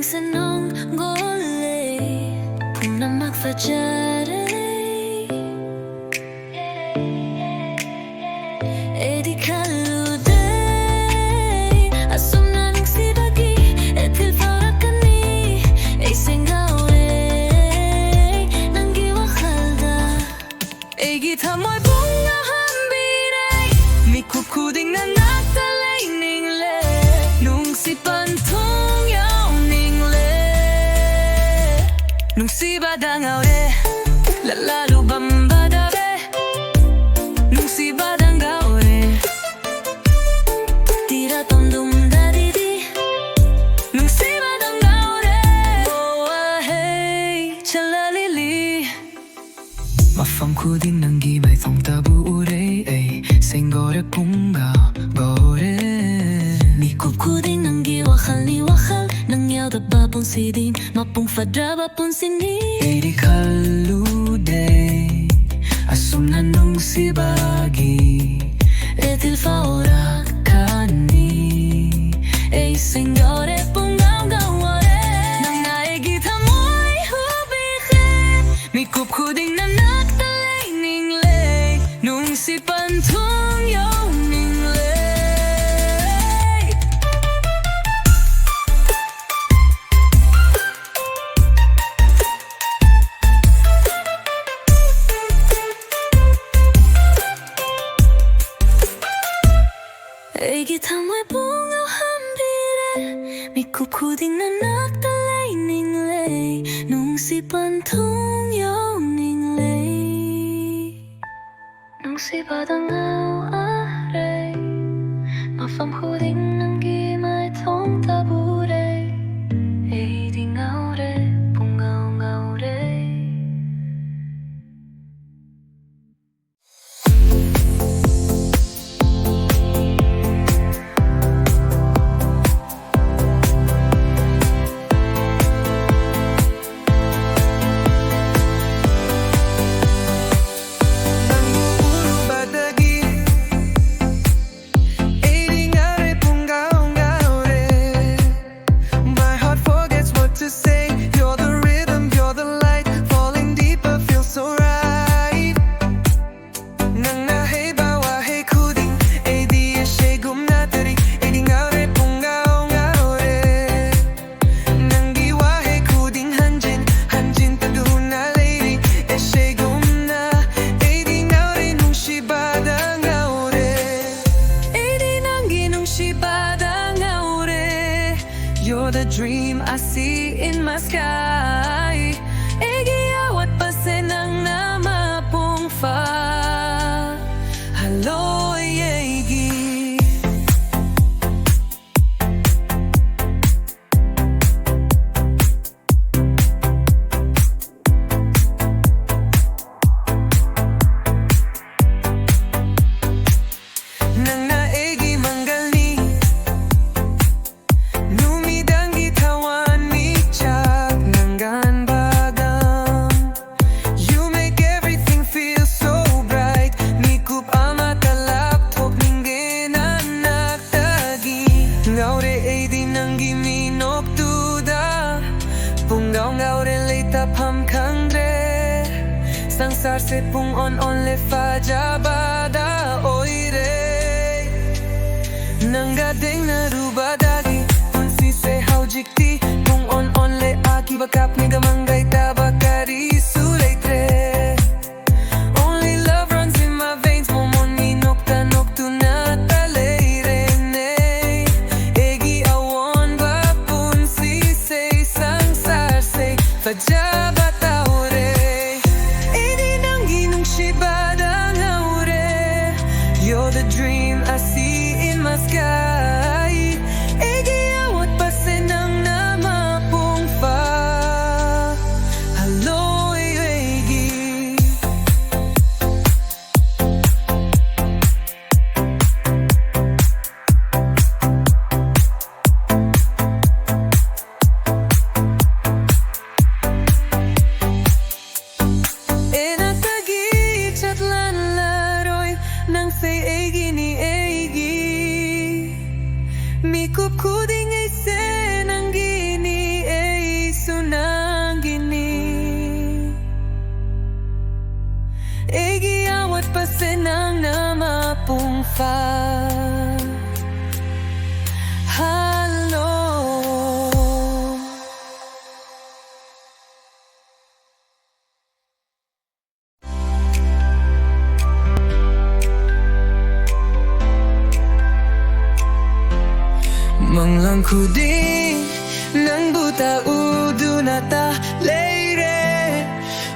senong gole Puna magfajare Edi kalude Asum na nungsi bagi Etil faurakani Eiseng gaore Nanggi wakhalda Egi tamoy bunga hambiray Mikup kuding na nagtalay ningle Nungsi pantong yaw ningle Nungsi Bada Ngaore Lalalu bambadabe Nungsi Bada Ngaore Tira tondum daridi Nungsi Bada Ngaore Oh ahey chalalili Mafam Khuding nanggi may thong tabu ure Senggore punga gore Mikup Khuding nanggi wakal ni wakal Nangyao da bapong sidin Mapung fadra bapong sini Edi kalude Asum na nungsi bagi Etil faurakani Eiseng gaore pungaw gawore Nang naegi tamoy hubihe Mikup Khuding na nagtalay ningle Nungsi pantong yaw ningle Egi tamoy bungaw hambire Mikup Khuding na nagtalay ningle Nungsi pantong yaw ningle Nungsi Bada Ngaore Mafam Khuding nanggi may thong tabure Edi ngaore pungaw ngaore You're the dream I see in my sky Egi awat pasenang na mapong fa Hello Egi Nang naegi manggalni Ngaore leita pam kangre Sangsar se pung on le Thaja Bada oire Nanggadeng na Urubadagi Unsi se haujikti Pung on le aki bakap ni gamanggay tabakari suleitre Only love runs in my veins Momon ni nokta na taleirene Egi awon bapun si se sangsar se Thaja Bada Ngaore Edi nanggi Nungsi Bada Ngaore You're the dream I see in my sky Egi awat pasenang na mapong fa Hello Egi Hello. Manglan Khuding Nangbu Urubadagi lady,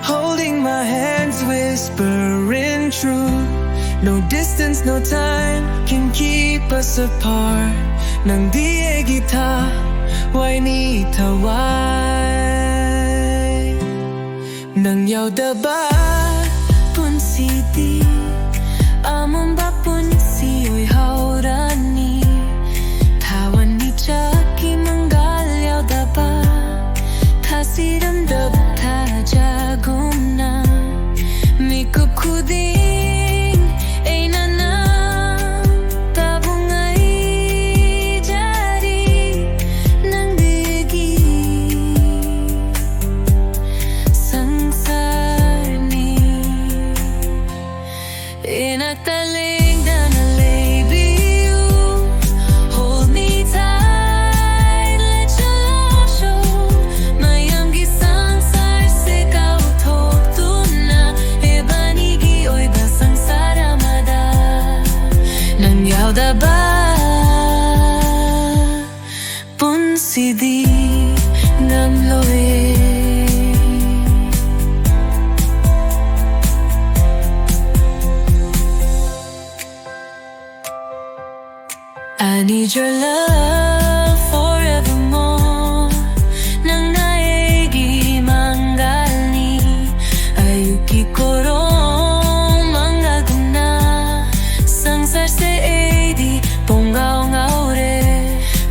holding my hands, whispering truth. No distance, no time can keep us apart. Nang di kita, why ni tawai? Nang yaw da ba pun si di, amon ba pun si oy haurani. Tawan ni chaki manggal yaw da ba, tasiram dab thaja gumna. Mikup khuding ay nanam tabungay jari nang digi sangsar ni inataling danalay biyu. Hold me tight, let your love show. Mayam gi sangsar se kau thok tu na, e banigi oy ba sangsara mada. Nang yaw da ba pun si di ngam loe. I need your love forevermore. Nang naegi mangalni, ayuki korong mangalguna. Sangsar se edi pongaw ngaore,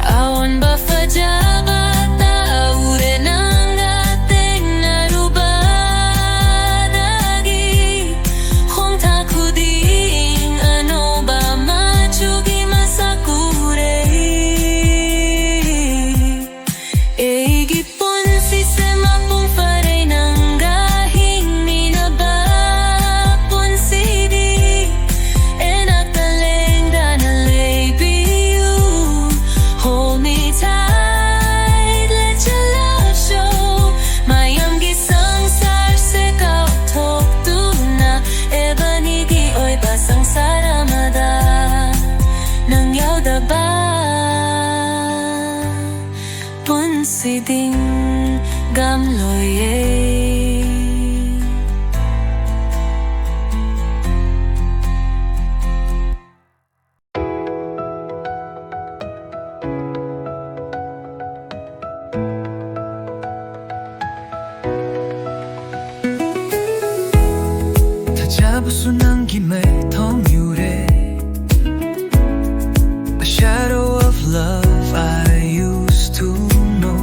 awan ba faja bata aure nang ating narubadagi. Kung ta khuding ano ba machugi masakure. Egi pun si sema pung faray nang gahing minaba pun si di. Enak taleng danalay biyu. Hold me tight, let your love show. Mayam gi sangsar se kau thok tu na, e banigi oy ba sangsara mada. Nang yaw da ba pun si ding gam loye. Thaja Busu nang gimay thong yure, a shadow of love I used to know.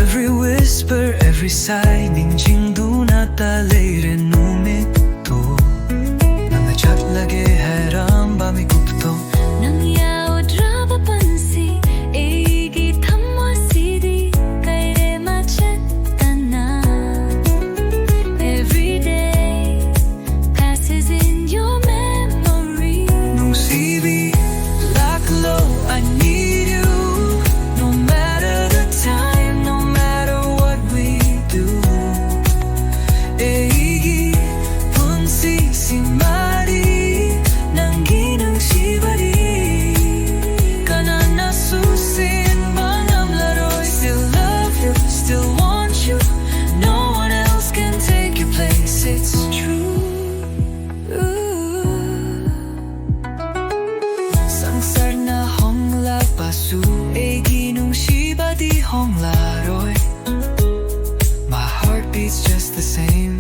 Every whisper, every sigh, ningjing du na talay rin numito. Nang nachat lage haram ba mi gupto. Nang yaw draba pansi, egi thamwa sidi, kay re machet tana. Every day passes in your memory. Nungsi Bada Ngaore, I need you. No matter the time, no matter what we do. Eigi punsi si mari nang ginungsi badi. Kanan na susin bangam laroy. Still love you, still want you. No one else can take your place, it's true. Sangsar na hongla pasu, egi nungsi badi hongla roy. My heart beats just the same.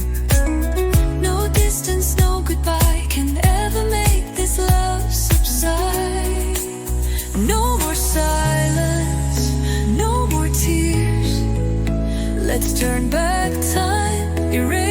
No distance, no goodbye can ever make this love subside. No more silence, no more tears. Let's turn back time, erase